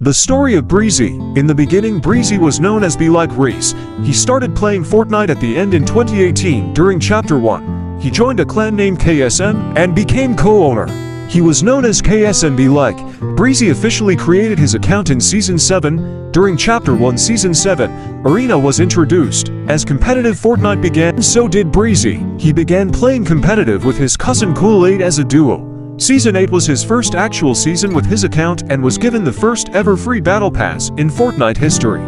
The story of Breezzy. In the beginning, Breezzy was known as Be Like Reese. He started playing Fortnite at the end in 2018 during Chapter 1. He joined a clan named KSM and became co-owner. He was known as KSM Be Like. Breezzy officially created his account in Season 7. During Chapter 1 Season 7, Arena was introduced. As competitive Fortnite began, so did Breezzy. He began playing competitive with his cousin Kool-Aid as a duo. Season 8 was his first actual season with his account and was given the first ever free battle pass in Fortnite history.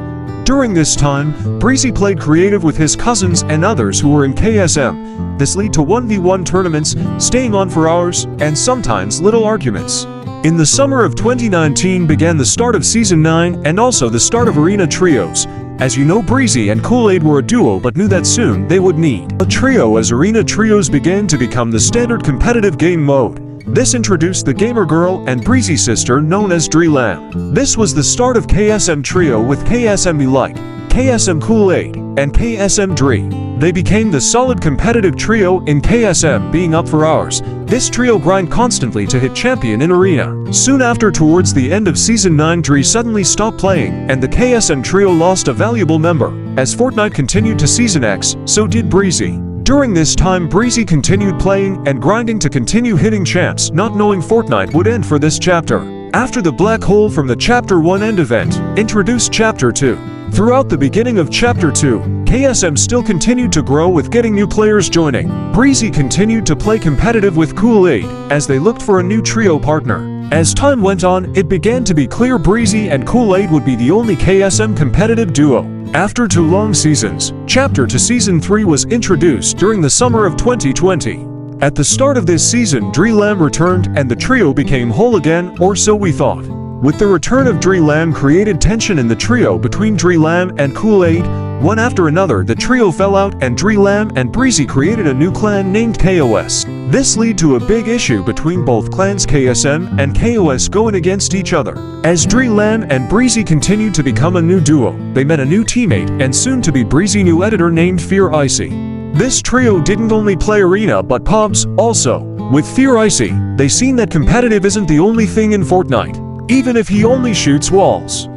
During this time, Breezzy played creative with his cousins and others who were in KSM. This led to 1v1 tournaments, staying on for hours, and sometimes little arguments. In the summer of 2019 began the start of Season 9 and also the start of Arena Trios. As you know, Breezzy and Kool-Aid were a duo but knew that soon they would need a trio as Arena Trios began to become the standard competitive game mode. This introduced the gamer girl and Breezzy's sister known as Lam. This was the start of KSM Trio with KSM Be Like, KSM Kool-Aid, and KSM Dree. They became the solid competitive trio in KSM, being up for hours. This trio grind constantly to hit champion in Arena. Soon after, towards the end of Season 9, Dree suddenly stopped playing, and the KSM trio lost a valuable member. As Fortnite continued to Season X, so did Breezzy. During this time, Breezzy continued playing and grinding to continue hitting champs, not knowing Fortnite would end for this chapter. After the black hole from the Chapter 1 end event, introduced Chapter 2. Throughout the beginning of Chapter 2, KSM still continued to grow with getting new players joining. Breezzy continued to play competitive with Kool-Aid as they looked for a new trio partner. As time went on, it began to be clear Breezzy and Kool-Aid would be the only KSM competitive duo. After 2 long seasons, Chapter 2 Season 3 was introduced during the summer of 2020. At the start of this season, Lam returned and the trio became whole again, or so we thought. With the return of Lam created tension in the trio between Lam and Kool-Aid. One after another, the trio fell out and Lam and Breezzy created a new clan named KOS. This led to a big issue between both clans KSM and KOS going against each other. As Lam and Breezzy continued to become a new duo, they met a new teammate and soon to be Breezzy new editor named Fear Icy. This trio didn't only play Arena but pubs also. With Fear Icy, they seen that competitive isn't the only thing in Fortnite, even if he only shoots walls.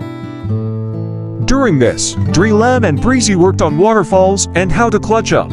During this, Lam and Breezzy worked on waterfalls and how to clutch up.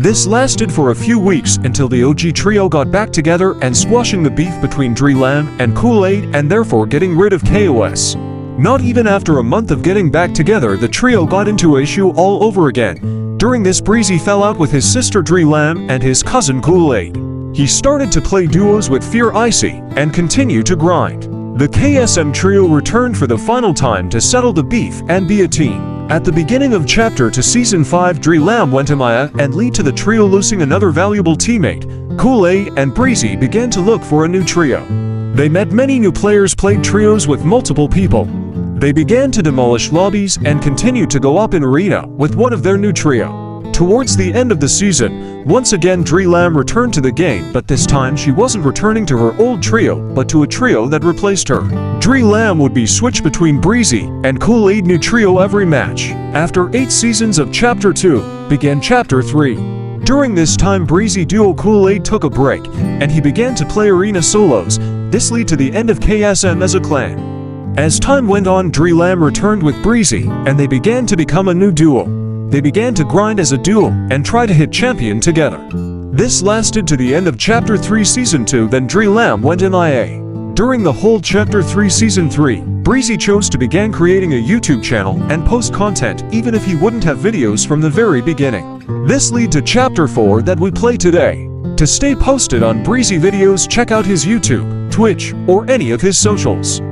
This lasted for a few weeks until the OG trio got back together and squashing the beef between Lam and Kool-Aid and therefore getting rid of KOS. Not even after a month of getting back together, the trio got into an issue all over again. During this, Breezzy fell out with his sister Lam and his cousin Kool-Aid. He started to play duos with Fear Icy and continue to grind. The KSM trio returned for the final time to settle the beef and be a team. At the beginning of Chapter 2 Season 5, Lam went MIA and led to the trio losing another valuable teammate. Kool-Aid and Breezzy began to look for a new trio. They met many new players, played trios with multiple people. They began to demolish lobbies and continued to go up in Arena with one of their new trio. Towards the end of the season, once again Lam returned to the game, but this time she wasn't returning to her old trio, but to a trio that replaced her. Lam would be switched between Breezzy and Kool-Aid new trio every match. After 8 seasons of Chapter 2, began Chapter 3. During this time, Breezzy duo Kool-Aid took a break, and he began to play Arena solos. This led to the end of KSM as a clan. As time went on, Lam returned with Breezzy, and they began to become a new duo. They began to grind as a duo and try to hit champion together. This lasted to the end of Chapter 3 Season 2, then Lam went MIA. During the whole Chapter 3 Season 3, Breezzy chose to begin creating a YouTube channel and post content even if he wouldn't have videos from the very beginning. This led to Chapter 4 that we play today. To stay posted on Breezzy videos, check out his YouTube, Twitch, or any of his socials.